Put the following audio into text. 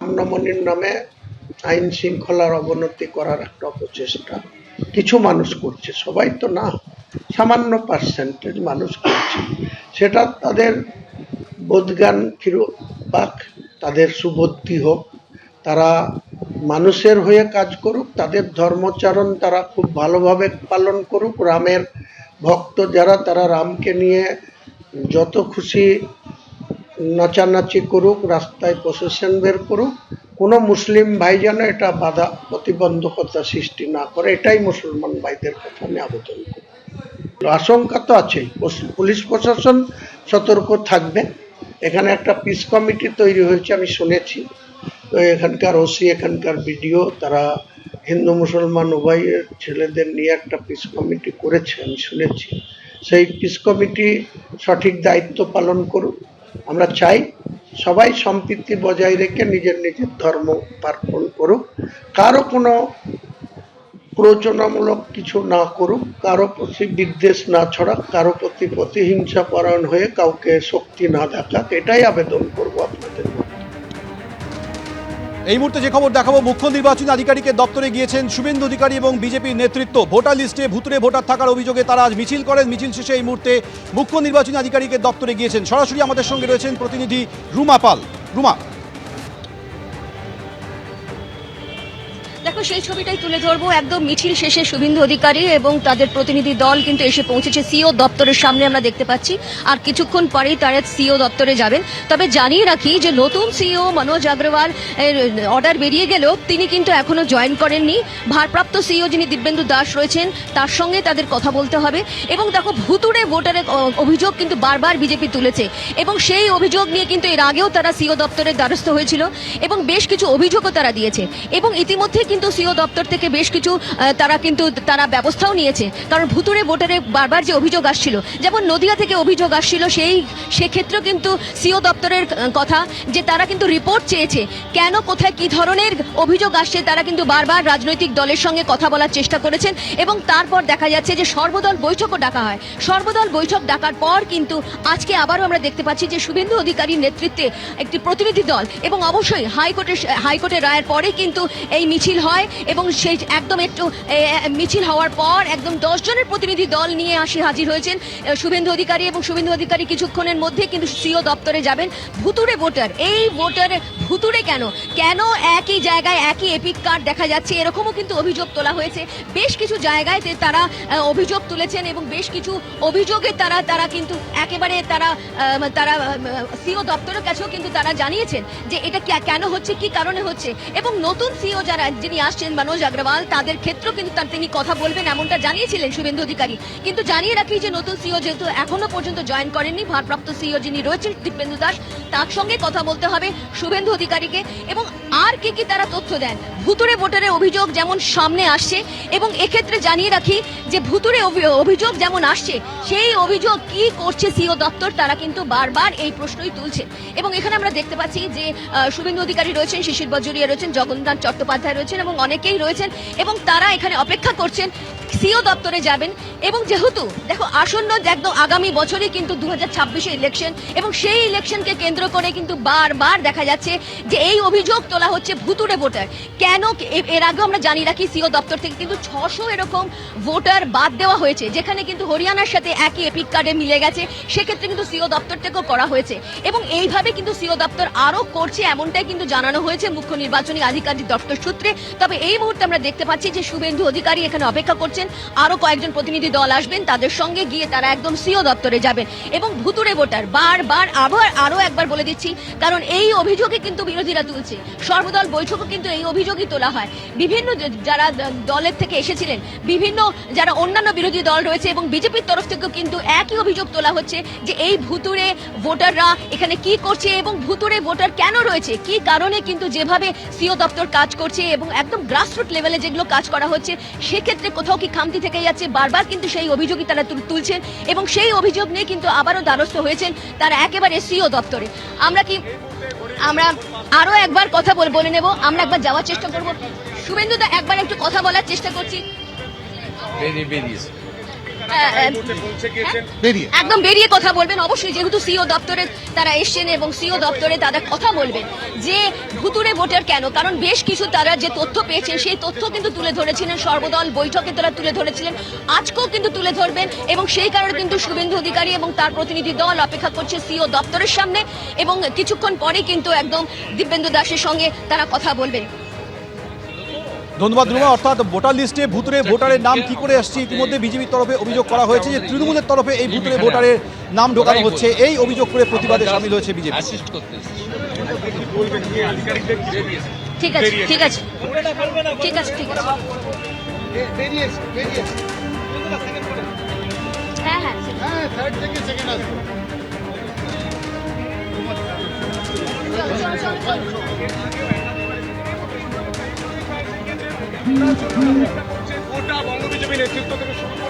স্বর্ণমণির নামে আইন শৃঙ্খলার অবনতি করার একটা অপচেষ্টা কিছু মানুষ করছে, সবাই তো না, সামান্য পার্সেন্টেজ মানুষ করছে। সেটা তাদের বোধজ্ঞান ফিরুক পাক, তাদের সুবুদ্ধি হোক, তারা মানুষের হয়ে কাজ করুক, তাদের ধর্মচারণ তারা খুব ভালোভাবে পালন করুক। রামের ভক্ত যারা, তারা রামকে নিয়ে যত খুশি নাচানাচি করুক, রাস্তায় প্রসেশন বের করুক, কোনো মুসলিম ভাই যেন এটা বাধা প্রতিবন্ধকতা সৃষ্টি না করে, এটাই মুসলমান ভাইদের কাছে আমি আবেদন করি। আশঙ্কা তো আছেই, পুলিশ প্রশাসন সতর্ক থাকবে। এখানে একটা পিস কমিটি তৈরি হয়েছে আমি শুনেছি, তো এখানকার ওসি, এখানকার বিডিও, তারা হিন্দু মুসলমান উভয়ের ছেলেদের নিয়ে একটা পিস কমিটি করেছে আমি শুনেছি। সেই পিস কমিটি সঠিক দায়িত্ব পালন করুক। আমরা চাই সবাই সম্প্রীতি বজায় রেখে নিজের নিজের ধর্ম পালন করুক, কারো কোনো প্ররোচনামূলক কিছু না করুক, কারো প্রতি বিদ্বেষ না ছড়াক, কারো প্রতি প্রতিহিংসা পরায়ণ হয়ে কাউকে শক্তি না দেখাক, এটাই আবেদন করব আপনাদের। এই মুহূর্তে যে খবর দেখাবো, মুখ্য নির্বাচনী আধিকারিকের দপ্তরে গিয়েছেন শুভেন্দু অধিকারী এবং বিজেপির নেতৃত্ব। ভোটার লিস্টে ভুতুড়ে ভোটার থাকার অভিযোগে তারা আজ মিছিল করেন। মিছিল শেষে এই মুহূর্তে মুখ্য নির্বাচনী আধিকারিকের দপ্তরে গিয়েছেন। সরাসরি আমাদের সঙ্গে রয়েছেন প্রতিনিধি রুমা পাল। রুমা, দেখো, সেই ছবিটাই তুলে ধরবো। একদম মিছিল শেষে শুভেন্দু অধিকারী এবং তাদের প্রতিনিধি দল কিন্তু এসে পৌঁছেছে সিও দপ্তরের সামনে, আমরা দেখতে পাচ্ছি। আর কিছুক্ষণ পরেই তারা সিও দপ্তরে যাবেন। তবে জানিয়ে রাখি যে নতুন সিও মনোজ আগরওয়াল অর্ডার বেরিয়ে গেলেও তিনি কিন্তু এখনো জয়েন করেননি। ভারপ্রাপ্ত সিও যিনি দিব্যেন্দু দাস রয়েছেন, তার সঙ্গে তাদের কথা বলতে হবে। এবং দেখো, ভুতুড়ে ভোটারের অভিযোগ কিন্তু বারবার বিজেপি তুলেছে এবং সেই অভিযোগ নিয়ে কিন্তু এর আগেও তারা সিও দপ্তরের দ্বারস্থ হয়েছিল এবং বেশ কিছু অভিযোগও তারা দিয়েছে। এবং ইতিমধ্যে কিন্তু সিও দপ্তর থেকে বেশ কিছু তারা ব্যবস্থাও নিয়েছে, কারণ ভুতুড়ে ভোটারে বারবার যে অভিযোগ আসছিল, যেমন নদিয়া থেকে অভিযোগ আসছিল, সেক্ষেত্রেও কিন্তু সিও দপ্তরের কথা যে তারা কিন্তু রিপোর্ট চেয়েছে, কেন কোথায় কি ধরনের অভিযোগ আসছে। তারা কিন্তু বারবার রাজনৈতিক দলের সঙ্গে কথা বলার চেষ্টা করেছেন এবং তারপর দেখা যাচ্ছে যে সর্বদল বৈঠকও ডাকা হয়। সর্বদল বৈঠক ডাকার পর কিন্তু আজকে আবারও আমরা দেখতে পাচ্ছি যে শুভেন্দু অধিকারীর নেতৃত্বে একটি প্রতিনিধি দল, এবং অবশ্যই হাইকোর্টের রায়ের পরে কিন্তু এই মিছিল হয় এবং সেই একদম একটু মিছিল হওয়ার পর একদম 10 জনের প্রতিনিধি দল নিয়ে হাজির হয়েছেন শুভেন্দু অধিকারী। এবং শুভেন্দু অধিকারী কিছুক্ষণের মধ্যে কিন্তু সিও দপ্তরে যাবেন। ভুতুড়ে ভোটার, এই ভোটার ভুতুড়ে কেন একই জায়গায় একই এপিক কার্ড দেখা যাচ্ছে, এরকমও কিন্তু অভিযোগ তোলা হয়েছে। বেশ কিছু জায়গায় তারা অভিযোগ তুলেছেন এবং বেশ কিছু অভিযোগে তারা কিন্তু একেবারে তারা সিও দপ্তরের কাছেও কিন্তু তারা জানিয়েছেন যে এটা কেন হচ্ছে, কি কারণে হচ্ছে। এবং নতুন সিও যিনি আসছেন মনোজ আগরওয়াল, তাদের ক্ষেত্রেও কিন্তু তিনি কথা বলবেন এমনটা জানিয়েছিলেন শুভেন্দু অধিকারী। কিন্তু জানিয়ে রাখি যে নতুন সিও যেহেতু এখনো পর্যন্ত জয়েন করেননি, ভারপ্রাপ্ত সিও যিনি রয়েছেন দিব্যেন্দু দাস, তার সঙ্গে কথা বলতে হবে শুভেন্দু অধিকারীকে। এবং আর কি তারা তথ্য দেন, ভুতুড়ে ভোটারের অভিযোগ যেমন সামনে আসছে, এবং এক্ষেত্রে জানিয়ে রাখি যে ভুতুড়ে অভিযোগ যেমন আসছে, সেই অভিযোগ কি করছে সিও দপ্তর, তারা কিন্তু বারবার এই প্রশ্নই তুলছে। এবং এখানে আমরা দেখতে পাচ্ছি যে শুভেন্দু অধিকারী রয়েছেন, শিশির বাজোরিয়া রয়েছেন, জগন্নাথ চট্টোপাধ্যায় রয়েছেন এবং অনেকেই রয়েছেন, এবং তারা এখানে অপেক্ষা করছেন সিও দপ্তরে যাবেন। এবং যেহেতু দেখো আসন্ন একদম আগামী বছরই কিন্তু 2026 ইলেকশন, এবং সেই ইলেকশনকে কেন্দ্র করে কিন্তু বারবার দেখা যাচ্ছে যে এই অভিযোগ তোলা হচ্ছে ভুতুড়ে ভোটার কেন। এর আগে আমরা জানি রাখি সিও দপ্তর থেকে কিন্তু 600 এরকম ভোটার বাদ দেওয়া হয়েছে, যেখানে কিন্তু হরিয়ানার সাথে একই এপিক কার্ডে মিলে গেছে, সেক্ষেত্রে কিন্তু সিও দপ্তর থেকেও করা হয়েছে। এবং এইভাবে কিন্তু সিও দপ্তর আরো করছে, এমনটাই কিন্তু জানানো হয়েছে মুখ্য নির্বাচনী আধিকারিক দপ্তর সূত্রে। তবে এই মুহূর্তে আমরা দেখতে পাচ্ছি যে শুভেন্দু অধিকারী এখানে অপেক্ষা করছেন, আরো কয়েকজন প্রতিনিধি দল আসবেন, তাদের সঙ্গে গিয়ে তারা একদম সিও দপ্তরে যাবেন। এবং ভুতুড়ে ভোটার বারবার আরো একবার বলে দিচ্ছি, কারণ এই অভিযোগে কিন্তু বিরোধীরা তুলছে, সর্বদল বৈঠকও কিন্তু এই অভিযোগই তোলা হয়। বিভিন্ন যারা দলের থেকে এসেছিলেন, বিভিন্ন যারা অন্যান্য বিরোধী দল রয়েছে এবং বিজেপির তরফ থেকেও কিন্তু একই অভিযোগ তোলা হচ্ছে যে এই ভুতুড়ে ভোটাররা এখানে কি করছে এবং ভুতুড়ে ভোটার কেন রয়েছে, কি কারণে কিন্তু যেভাবে সিও দপ্তর কাজ করছে এবং একদম গ্রাসরুট লেভেলে যেগুলো কাজ করা হচ্ছে, সেক্ষেত্রে কোথাও কি খামতি থেকে যাচ্ছে, বারবার কিন্তু সেই অভিযোগই তারা তুলছেন। এবং সেই অভিযোগ নিয়ে কিন্তু আবারও দ্বারস্থ হয়েছেন তারা একেবারে সিও দপ্তরে। আমরা আরো একবার কথা বলে নেব, আমরা একবার যাওয়ার চেষ্টা করব। শুভেন্দু দা, একবার একটু কথা বলার চেষ্টা করছি। একদম বেরিয়ে কথা বলবেন অবশ্যই, যেহেতু সিও দপ্তরে তারা এসছেন এবং সিও দপ্তরে তারা কথা বলবেন যে ভুতুড়ে ভোটার কেন, কারণ বেশ কিছু তারা যে তথ্য পেয়েছেন সেই তথ্য কিন্তু তুলে ধরেছিলেন সর্বদল বৈঠকে, তারা তুলে ধরেছিলেন, আজকেও কিন্তু তুলে ধরবেন এবং সেই কারণে কিন্তু শুভেন্দু অধিকারী এবং তার প্রতিনিধি দল অপেক্ষা করছে সিও দপ্তরের সামনে এবং কিছুক্ষণ পরে কিন্তু একদম দিব্যেন্দু দাসের সঙ্গে তারা কথা বলবেন। ধন্যবাদ রুমা। অর্থাৎ ভোটার লিস্টে ভুতুরে ভোটারের নাম কি করে আসছে, ইতিমধ্যে বিজেপির তরফে অভিযোগ করা হয়েছে যে তৃণমূলের তরফে এই ভুতুরে ভোটারের নাম ঢোকানো হচ্ছে, এই অভিযোগ করে প্রতিবাদে সামিল হয়েছে বিজেপি। ঠিক আছে ঠিক আছে ঠিক আছে ঠিক আছে হ্যাঁ হ্যাঁ গোটা বঙ্গ বিজেপি নেতৃত্ব থেকে শুরু করে